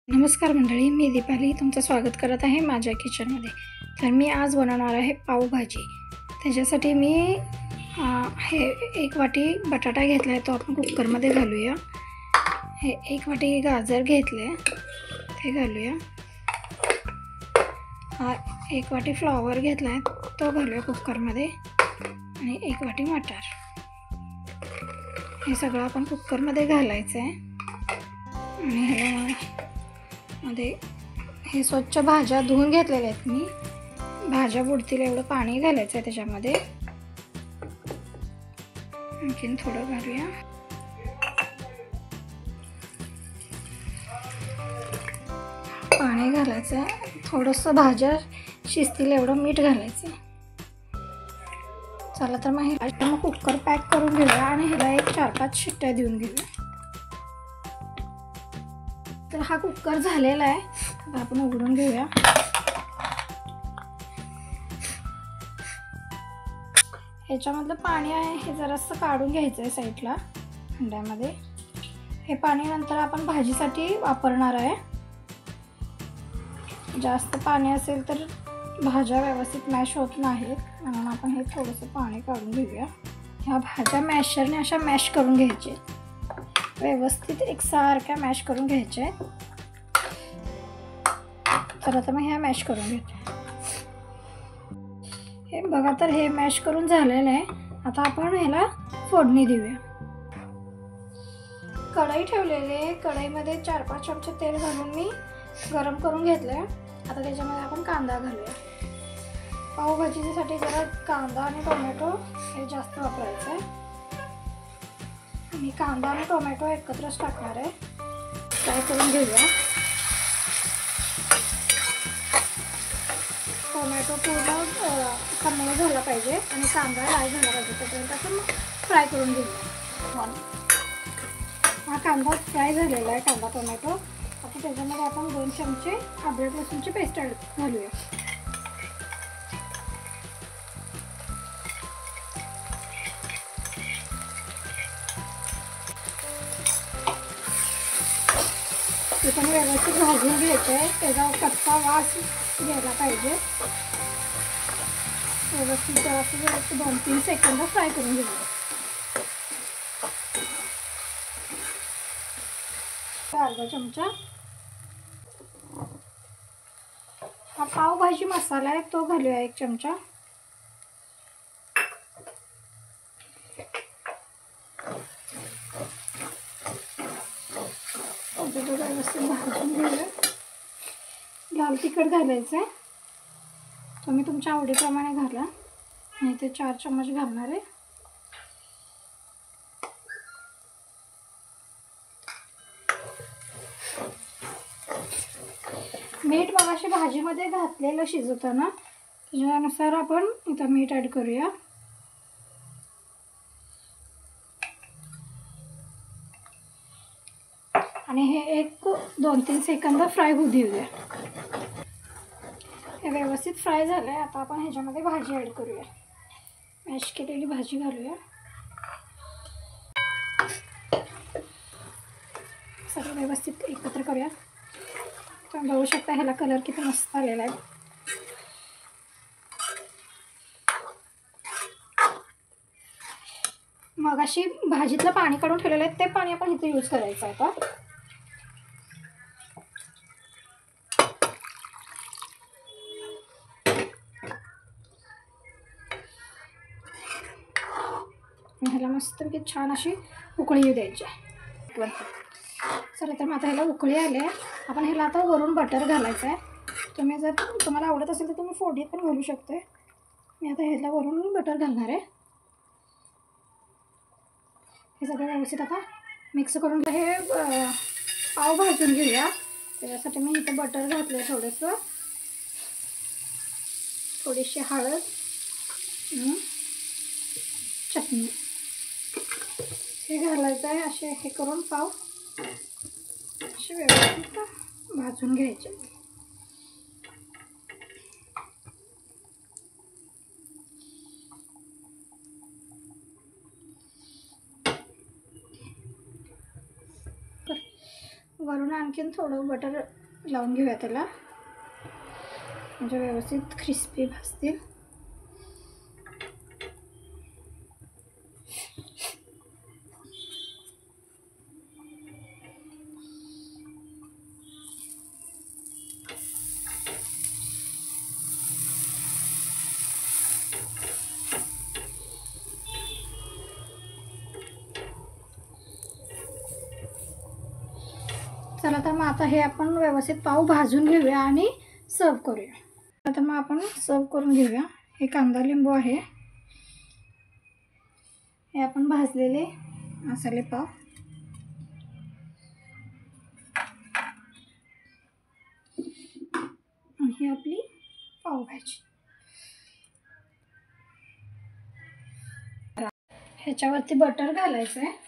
नमस्कार मंडळी, मी दीपाली तुमचं स्वागत करत आहे माझ्या किचनमध्ये. तर मी आज बनवणार आहे पावभाजी. त्याच्यासाठी मी हे 1 वाटी बटाटा घेतला आहे, तो आपण कुकरमध्ये घालूया. हे 1 वाटी गाजर घेतले, ते घालूया. 1 वाटी फ्लॉवर घेतला आहे, तो घालूया कुकरमध्ये. आणि 1 वाटी मटार. हे सगळं आपण कुकरमध्ये घालायचं आहे. आणि ह्याला मध्ये हे स्वच्छ भाज्या धुवून घेतलेल्या आहेत मी. भाज्या बुडतील एवढं पाणी घालायचं आहे त्याच्यामध्ये. आणखीन थोडं घालूया. पाणी घालायचं आहे. थोडंसं भाज्या शिजतील एवढं मीठ घालायचं. चला तर मग कुकर पॅक करून घेऊया आणि ह्याला एक 4-5 शिट्ट्या देऊन घेऊया. तर हा कुकर झालेला आहे. आता आपण उघडून घेऊया. ह्याच्यामधलं पाणी आहे हे जरासं काढून घ्यायचं आहे साईडला हंड्यामध्ये. हे पाणी नंतर आपण भाजीसाठी वापरणार आहे. जास्त पाणी असेल तर भाज्या व्यवस्थित मॅश होत नाहीत, म्हणून आपण हे थोडंसं पाणी काढून घेऊया. ह्या भाज्या मॅशरने अशा मॅश करून घ्यायचे, व्यवस्थित एकसारख्या मॅश करून घ्यायचे. तर आता मग ह्या मॅश करून घेते. हे बघा, तर हे मॅश करून झालेलं आहे. आता आपण ह्याला फोडणी देऊया. कढई ठेवलेली, कढईमध्ये 4-5 चमचे तेल घालून मी गरम करून घेतलंय. आता त्याच्यामध्ये आपण कांदा घालूया. पावभाजीसाठी जरा कांदा आणि टोमॅटो हे जास्त वापरायचं आहे. मी कांदा आणि टोमॅटो एकत्रच टाकणार आहे. फ्राय करून घेऊया. टोमॅटो पूर्ण कमी झाला पाहिजे आणि कांदा लाल झाला पाहिजे, तोपर्यंत आपण फ्राय करून घेऊया. हा कांदा फ्राय झालेला आहे, कांदा टोमॅटो. आता त्याच्यामध्ये आपण 2 चमचे अद्रक लसूणची पेस्ट घालूया. ते पण व्यवस्थित भाजून घ्यायचं आहे. त्याचा कच्चा वास घ्यायला पाहिजे. व्यवस्थित जास्त 2-3 सेकंद फ्राय करून घेऊया. अर्धा चमचा हा पावभाजी मसाला आहे, तो घालूया 1 चमचा. व्यवस्थित भाजून घेऊया. लाल तिखट घालायचं आहे, तुम्ही तुमच्या आवडीप्रमाणे घाला. मी ते 4 चम्मच घालणार आहे. मीठ मगाशी भाजीमध्ये घातलेलं शिजवताना, त्याच्यानुसार आपण इथं मीठ ॲड करूया. आणि हे 1-2-3 सेकंद फ्राय होऊ देऊया. हे व्यवस्थित फ्राय झालं आहे. आता आपण ह्याच्यामध्ये भाजी ॲड करूया. मॅश केलेली भाजी घालूया. सगळं व्यवस्थित एकत्र करूया. तुम्ही बघू शकता ह्याला कलर किती मस्त आलेला आहे. मग अशी भाजीतलं पाणी काढून ठेवलेलं आहे, ते पाणी आपण इथे यूज करायचं आता. ह्याला मस्तपैकी छान अशी उकळी येऊ द्यायची. चला तर मग आता ह्याला उकळी आली आहे. आपण ह्याला आता वरून बटर घालायचं आहे. तुम्हाला आवडत असेल तर तुम्ही फोडणीत पण घालू शकते. मी आता ह्याला वरून बटर घालणार आहे. हे सगळं व्यवस्थित आता मिक्स करून हे पाव भाजून घेऊया. त्याच्यासाठी मी इथं बटर घातलं आहे थोडंसं. थोडीशी हळद, चटणी हे घालायचं आहे. असे हे करून पाव असे व्यवस्थित भाजून घ्यायचे. वरून आणखीन थोडं बटर लावून घेऊया त्याला, म्हणजे व्यवस्थित क्रिस्पी भाजतील. चला तर मग आता हे आपण व्यवस्थित पाव भाजून घेऊया आणि सर्व करूया. आता मग आपण सर्व करून घेऊया. हे कांदा लिंबू आहे, हे आपण भाजलेले मसाले पाव, आणि ही आपली पावभाजी. ह्याच्यावरती बटर घालायचं आहे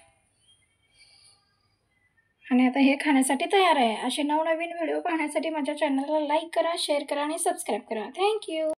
आणि आता हे खाण्यासाठी तयार आहे. असे नवनवीन व्हिडिओ पाहण्यासाठी माझ्या चॅनलला लाईक करा, शेअर करा आणि सबस्क्राईब करा. थँक्यू.